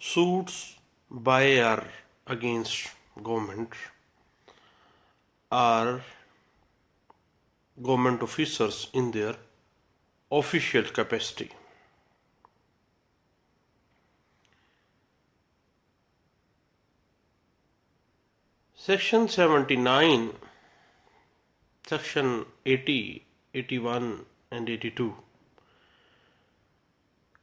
suits by or against government are government officers in their official capacity. Section 79, Section 80, 81 and 82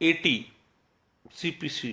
80 CPC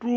2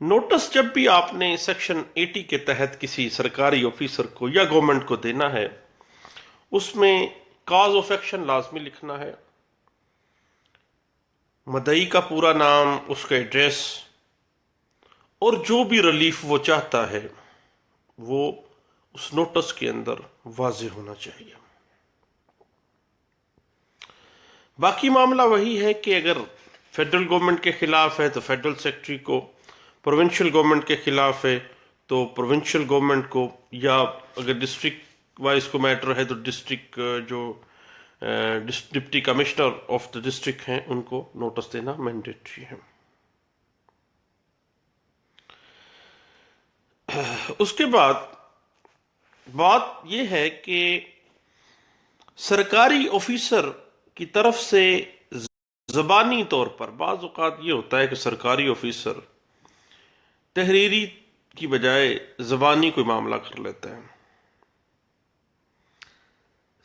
notice جب بھی آپ نے section 80 کے تحت کسی سرکاری آفیسر کو یا گورنمنٹ کو دینا ہے، اس میں کاز آف ایکشن لازمی لکھنا ہے، مدعی کا پورا نام، اس کا ایڈریس، اور جو بھی ریلیف وہ چاہتا ہے وہ اس نوٹس کے اندر واضح ہونا چاہیے۔ باقی معاملہ وہی ہے کہ اگر فیڈرل گورنمنٹ کے خلاف ہے تو فیڈرل سیکرٹری کو، پروونشل گورنمنٹ کے خلاف ہے تو پروونشل گورنمنٹ کو، یا اگر ڈسٹرکٹ وائز کو میٹر ہے تو ڈسٹرکٹ جو deputy commissioner of the district ہیں ان کو نوٹس دینا مینڈیٹری ہے۔ اس کے بعد بات یہ ہے کہ سرکاری آفیسر کی طرف سے زبانی طور پر بعض اوقات یہ ہوتا ہے کہ سرکاری آفیسر تحریری کی بجائے زبانی کوئی معاملہ کر لیتا ہے۔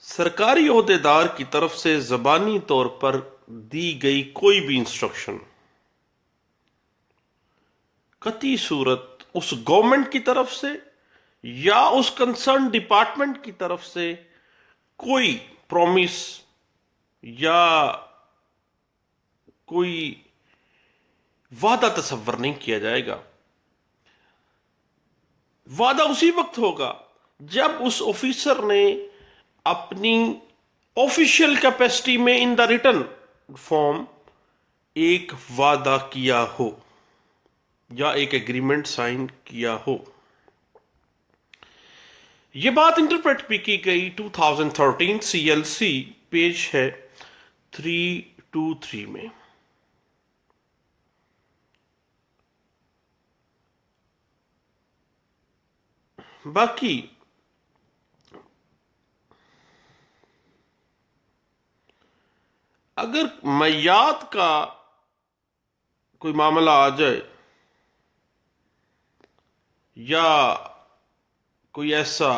سرکاری عہدیدار کی طرف سے زبانی طور پر دی گئی کوئی بھی انسٹرکشن قطعی صورت اس گورنمنٹ کی طرف سے یا اس کنسرن ڈپارٹمنٹ کی طرف سے کوئی پرومس یا کوئی وعدہ تصور نہیں کیا جائے گا۔ وعدہ اسی وقت ہوگا جب اس آفیسر نے اپنی آفیشیل کیپیسٹی میں ان دا ریٹن فارم ایک وعدہ کیا ہو یا ایک ایگریمنٹ سائن کیا ہو۔ یہ بات انٹرپریٹ بھی کی گئی 2013 CLC پیج ہے 323 میں۔ باقی اگر میعاد کا کوئی معاملہ آ جائے یا کوئی ایسا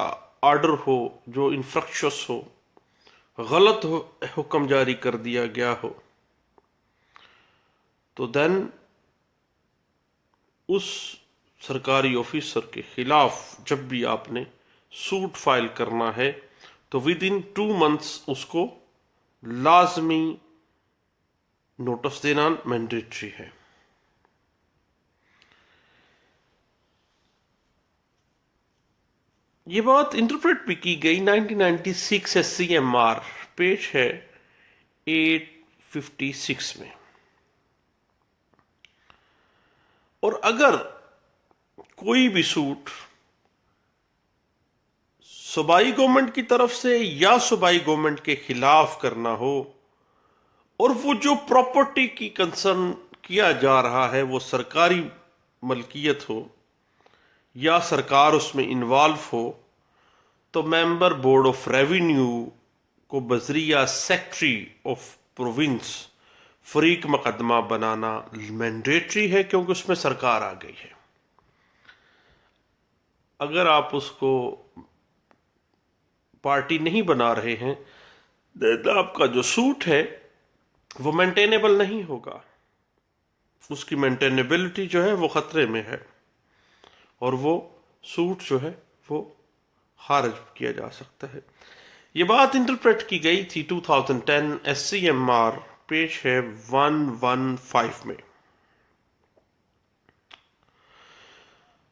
آرڈر ہو جو انفرکشس ہو، غلط حکم جاری کر دیا گیا ہو، تو دین اس سرکاری آفیسر کے خلاف جب بھی آپ نے سوٹ فائل کرنا ہے تو ود ان 2 months اس کو لازمی نوٹس دینا مینڈیٹری ہے۔ یہ بات انٹرپریٹ بھی کی گئی 1996 SCMR پیج ہے 856 میں۔ اور اگر کوئی بھی سوٹ صوبائی گورنمنٹ کی طرف سے یا صوبائی گورنمنٹ کے خلاف کرنا ہو اور وہ جو پراپرٹی کی کنسرن کیا جا رہا ہے وہ سرکاری ملکیت ہو یا سرکار اس میں انوالو ہو، تو ممبر بورڈ آف ریونیو کو بذریعہ سیکرٹری آف پروونس فریق مقدمہ بنانا مینڈیٹری ہے، کیونکہ اس میں سرکار آ گئی ہے۔ اگر آپ اس کو پارٹی نہیں بنا رہے ہیں تو آپ کا جو سوٹ ہے وہ مینٹینیبل نہیں ہوگا، اس کی مینٹینیبلٹی جو ہے وہ خطرے میں ہے اور وہ سوٹ جو ہے وہ خارج کیا جا سکتا ہے۔ یہ بات انٹرپریٹ کی گئی تھی 2010 SCMR پیج ہے 115 میں۔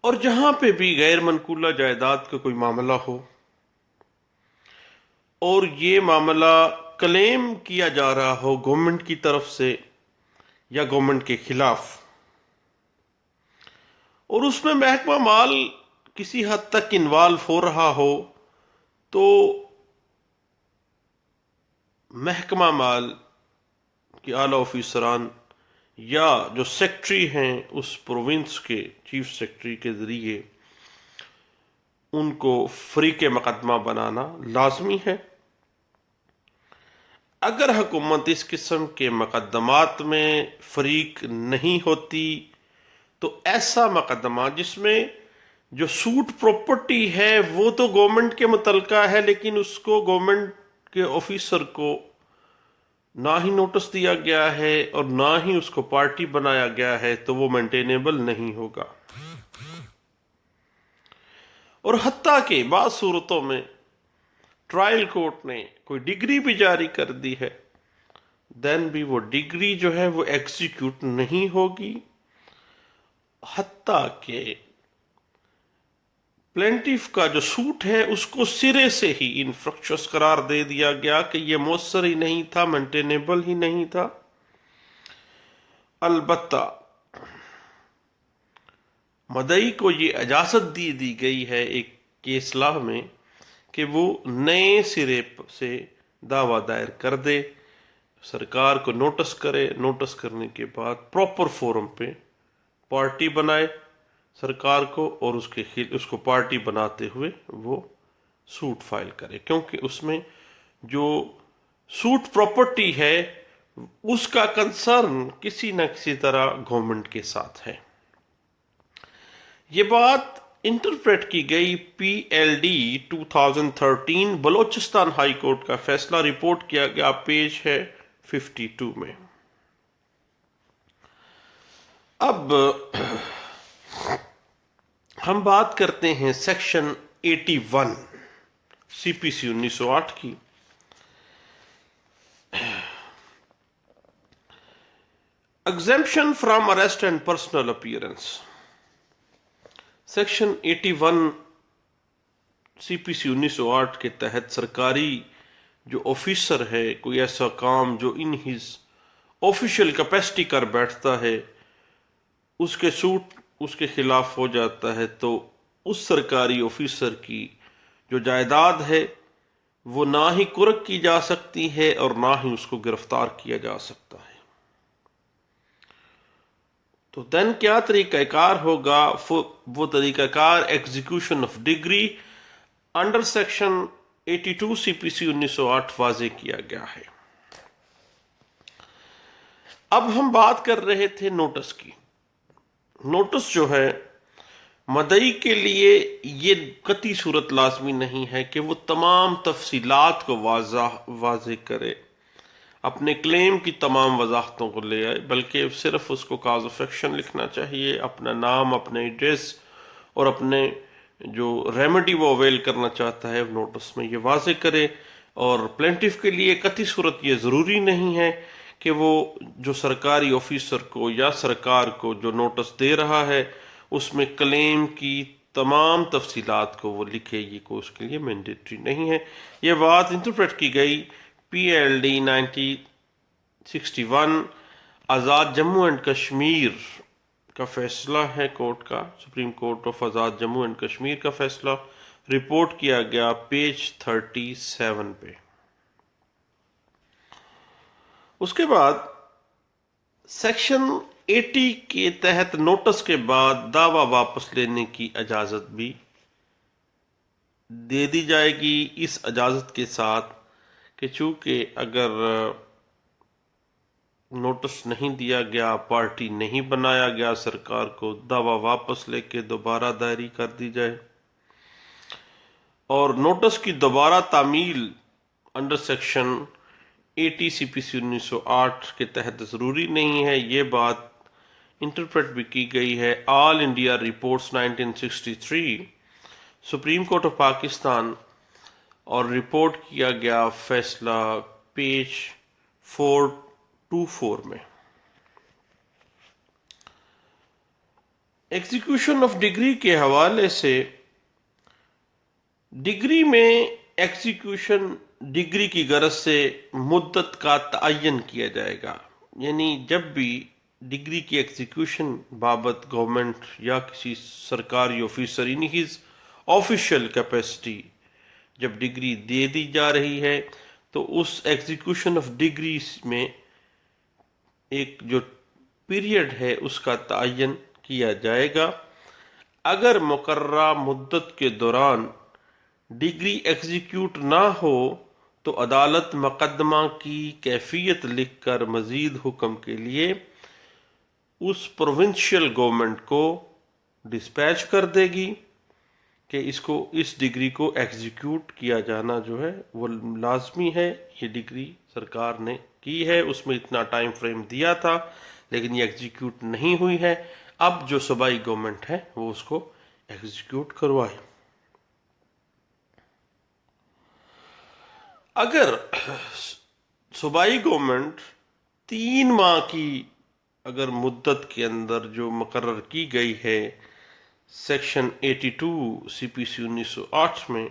اور جہاں پہ بھی غیر منقولہ جائیداد کا کوئی معاملہ ہو اور یہ معاملہ کلیم کیا جا رہا ہو گورنمنٹ کی طرف سے یا گورنمنٹ کے خلاف، اور اس میں محکمہ مال کسی حد تک انوالو ہو رہا ہو، تو محکمہ مال کے اعلیٰ آفیسران یا جو سیکرٹری ہیں اس پروونس کے چیف سیکرٹری کے ذریعے ان کو فریق مقدمہ بنانا لازمی ہے۔ اگر حکومت اس قسم کے مقدمات میں فریق نہیں ہوتی تو ایسا مقدمہ جس میں جو سوٹ پراپرٹی ہے وہ تو گورنمنٹ کے متعلقہ ہے لیکن اس کو گورنمنٹ کے آفیسر کو نہ ہی نوٹس دیا گیا ہے اور نہ ہی اس کو پارٹی بنایا گیا ہے تو وہ مینٹینیبل نہیں ہوگا۔ اور حتیٰ کہ بعض صورتوں میں ٹرائل کورٹ نے کوئی ڈگری بھی جاری کر دی ہے، دین بھی وہ ڈگری جو ہے وہ ایگزیکیوٹ نہیں ہوگی، حتیٰ کہ پلینٹیف کا جو سوٹ ہے اس کو سرے سے ہی انفرکشس قرار دے دیا گیا کہ یہ مؤثر ہی نہیں تھا، مینٹینیبل ہی نہیں تھا۔ البتہ مدعی کو یہ اجازت دی گئی ہے ایک کیس لا میں کہ وہ نئے سرے سے دعویٰ دائر کر دے، سرکار کو نوٹس کرے، نوٹس کرنے کے بعد پراپر فورم پہ پارٹی بنائے سرکار کو، اور اس کو پارٹی بناتے ہوئے وہ سوٹ فائل کرے، کیونکہ اس میں جو سوٹ پراپرٹی ہے اس کا کنسرن کسی نہ کسی طرح گورنمنٹ کے ساتھ ہے۔ یہ بات انٹرپریٹ کی گئی P L D 2013 Balochistan high court کا فیصلہ رپورٹ کیا گیا، پیج ہے 52 میں۔ اب ہم بات کرتے ہیں سیکشن 81 سی پی سی 1908 کی۔ Exemption from arrest and personal appearance. Section 81 C P C 1908 کے تحت سرکاری جو آفیسر ہے کوئی ایسا کام جو ان ہز آفیشیل کیپیسٹی کر بیٹھتا ہے، اس کے سوٹ اس کے خلاف ہو جاتا ہے، تو اس سرکاری آفیسر کی جو جائیداد ہے وہ نہ ہی قرق کی جا سکتی ہے اور نہ ہی اس کو گرفتار کیا جا سکتا ہے۔ تو دین کیا طریقہ کار ہوگا؟ وہ طریقہ کار execution of decree under section 82 C P C 1908 واضح کیا گیا ہے۔ اب ہم بات کر رہے تھے نوٹس کی۔ نوٹس جو ہے مدعی کے لیے یہ قطعی صورت لازمی نہیں ہے کہ وہ تمام تفصیلات کو واضح کرے، اپنے کلیم کی تمام وضاحتوں کو لے آئے، بلکہ صرف اس کو کاز آف ایکشن لکھنا چاہیے، اپنا نام، اپنے ایڈریس اور اپنے جو ریمیڈی وہ اویل کرنا چاہتا ہے نوٹس میں یہ واضح کرے۔ اور پلینٹیف کے لیے قطعی صورت یہ ضروری نہیں ہے کہ وہ جو سرکاری آفیسر کو یا سرکار کو جو نوٹس دے رہا ہے اس میں کلیم کی تمام تفصیلات کو وہ لکھے، یہ کو اس کے لیے مینڈیٹری نہیں ہے۔ یہ بات انٹرپریٹ کی گئی P L D 1961 Azad Jammu and Kashmir کا فیصلہ ہے کورٹ کا، supreme court of Azad Jammu and Kashmir کا فیصلہ رپورٹ کیا گیا پیج 37 پہ۔ اس کے بعد سیکشن 80 کے تحت نوٹس کے بعد دعویٰ واپس لینے کی اجازت بھی دے دی جائے گی، اس اجازت کے ساتھ کہ چونکہ اگر نوٹس نہیں دیا گیا، پارٹی نہیں بنایا گیا سرکار کو، دعویٰ واپس لے کے دوبارہ دائری کر دی جائے، اور نوٹس کی دوبارہ تعمیل انڈر سیکشن 80 سی پی سی 1908 کے تحت ضروری نہیں ہے۔ یہ بات انٹرپریٹ بھی کی گئی ہے all India reports 1963 supreme court of Pakistan, اور رپورٹ کیا گیا فیصلہ پیج 424 میں۔ ایگزیکیوشن آف ڈگری کے حوالے سے ڈگری میں ایگزیکیوشن ڈگری کی غرض سے مدت کا تعین کیا جائے گا، یعنی جب بھی ڈگری کی ایگزیکیوشن بابت گورنمنٹ یا کسی سرکاری officer in his official capacity جب ڈگری دے دی جا رہی ہے تو اس ایگزیکیوشن آف ڈگری میں ایک جو پیریڈ ہے اس کا تعین کیا جائے گا۔ اگر مقررہ مدت کے دوران ڈگری ایگزیکیوٹ نہ ہو تو عدالت مقدمہ کی کیفیت لکھ کر مزید حکم کے لیے اس پروونشل گورنمنٹ کو ڈسپیچ کر دے گی کہ اس ڈگری کو ایگزیکیوٹ کیا جانا جو ہے وہ لازمی ہے، یہ ڈگری سرکار نے کی ہے اس میں اتنا ٹائم فریم دیا تھا لیکن یہ ایگزیکیوٹ نہیں ہوئی ہے. اب جو صوبائی گورنمنٹ ہے وہ اس کو ایگزیکیوٹ کروائے. اگر صوبائی گورنمنٹ 3 ماہ کی اگر مدت کے اندر جو مقرر کی گئی ہے سیکشن 82 سی پی سی 1908 میں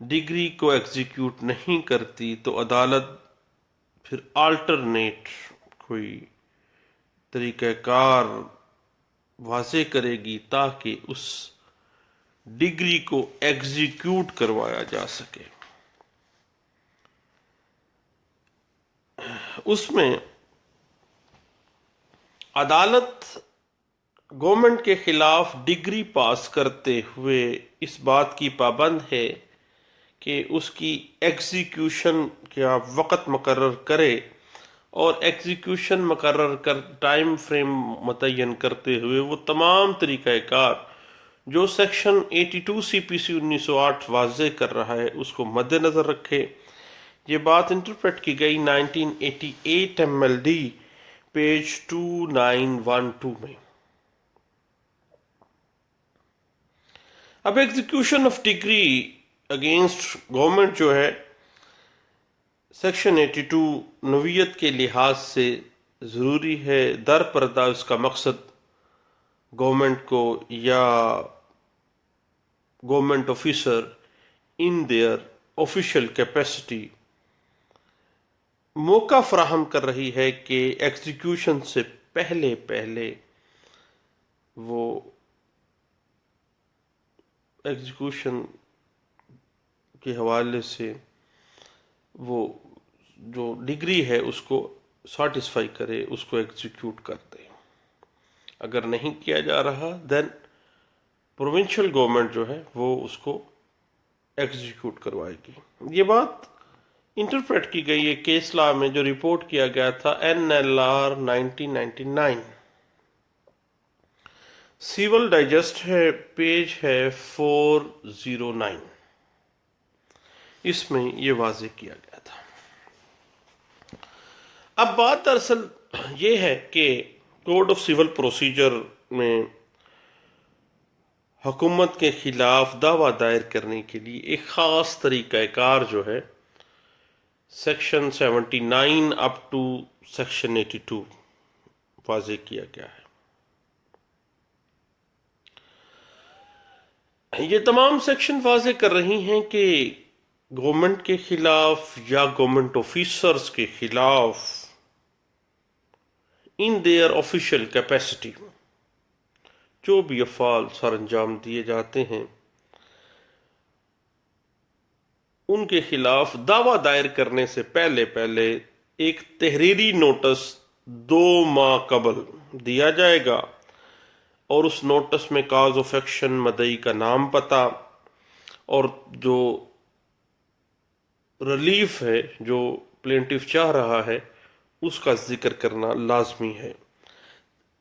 ڈگری کو ایگزیکیوٹ نہیں کرتی تو عدالت پھر آلٹرنیٹ کوئی طریقہ کار واضح کرے گی تاکہ اس ڈگری کو ایگزیکیوٹ کروایا جا سکے. اس میں عدالت گورنمنٹ کے خلاف ڈگری پاس کرتے ہوئے اس بات کی پابند ہے کہ اس کی ایگزیکیوشن کا وقت مقرر کرے اور ایگزیکیوشن مقرر کر ٹائم فریم متعین کرتے ہوئے وہ تمام طریقہ کار جو سیکشن 82 سی پی سی 1908 واضح کر رہا ہے اس کو مد نظر رکھے. یہ بات انٹرپریٹ کی گئی 1988 ایم ایل ڈی پیج 2912 میں. اب execution of degree against government جو ہے سیکشن 82 نوعیت کے لحاظ سے ضروری ہے. در پردہ اس کا مقصد گورنمنٹ کو یا government officer in their official capacity موقع فراہم کر رہی ہے کہ ایگزیکیوشن سے پہلے وہ ایگزیکیوشن کے حوالے سے وہ جو ڈگری ہے اس کو سیٹسفائی کرے اس کو ایگزیکیوٹ کر دے. اگر نہیں کیا جا رہا دین پروونشل گورنمنٹ جو ہے وہ اس کو ایگزیکیوٹ کروائے گی. یہ بات انٹرپریٹ کی گئی ہے کیس لا میں جو رپورٹ کیا گیا تھا N L R 1999 civil digest ہے پیج ہے 409. اس میں یہ واضح کیا گیا تھا. اب بات دراصل یہ ہے کہ کوڈ آف سول پروسیجر میں حکومت کے خلاف دعویٰ دائر کرنے کے لیے ایک خاص طریقہ کار جو ہے سیکشن 79 اپ ٹو سیکشن 82 واضح کیا گیا ہے. یہ تمام سیکشن واضح کر رہی ہیں کہ گورنمنٹ کے خلاف یا گورنمنٹ آفیسرز کے خلاف ان دیئر آفیشیل کیپیسٹی جو بھی افعال سر انجام دیے جاتے ہیں ان کے خلاف دعویٰ دائر کرنے سے پہلے ایک تحریری نوٹس 2 ماہ قبل دیا جائے گا اور اس نوٹس میں کاز آف ایکشن مدعی کا نام پتہ اور جو ریلیف ہے جو پلینٹیف چاہ رہا ہے اس کا ذکر کرنا لازمی ہے.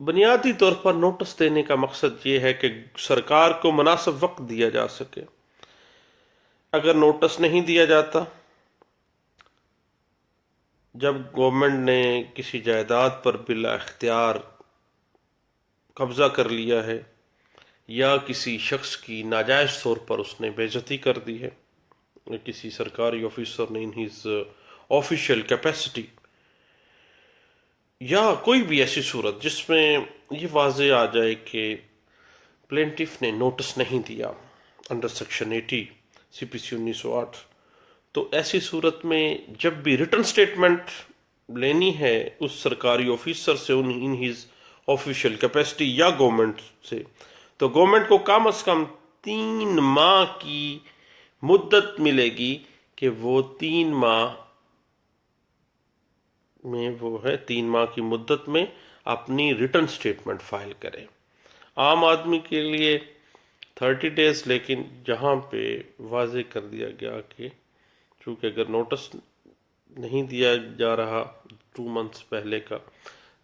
بنیادی طور پر نوٹس دینے کا مقصد یہ ہے کہ سرکار کو مناسب وقت دیا جا سکے. اگر نوٹس نہیں دیا جاتا جب گورنمنٹ نے کسی جائیداد پر بلا اختیار قبضہ کر لیا ہے یا کسی شخص کی ناجائز طور پر اس نے بے عزتی کر دی ہے کسی سرکاری آفیسر نے ان ہز آفیشیل کیپیسٹی یا کوئی بھی ایسی صورت جس میں یہ واضح آ جائے کہ پلینٹیف نے نوٹس نہیں دیا انڈر سیکشن 80 سی پی سی 1908 تو ایسی صورت میں جب بھی ریٹن سٹیٹمنٹ لینی ہے اس سرکاری آفیسر سے ان ہز آفیشیل کیپیسٹی یا گورنمنٹ سے تو گورنمنٹ کو کم از کم 3 ماہ کی مدت ملے گی کہ وہ 3 ماہ میں وہ ہے 3 ماہ کی مدت میں اپنی ریٹن سٹیٹمنٹ فائل کرے. عام آدمی کے لیے 30 ڈیز لیکن جہاں پہ واضح کر دیا گیا کہ چونکہ اگر نوٹس نہیں دیا جا رہا 2 منتھس پہلے کا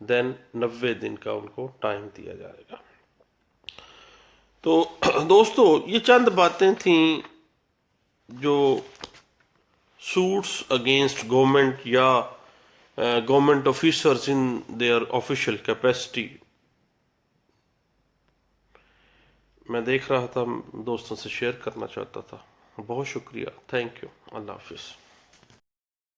دین 90 دن کا ان کو ٹائم دیا جائے گا. تو دوستو یہ چند باتیں تھیں جو سوٹس اگینسٹ گورنمنٹ یا government officers in their official capacity. میں دیکھ رہا تھا، دوستوں سے شیئر کرنا چاہتا تھا. بہت شکریہ. Thank you. اللہ حافظ.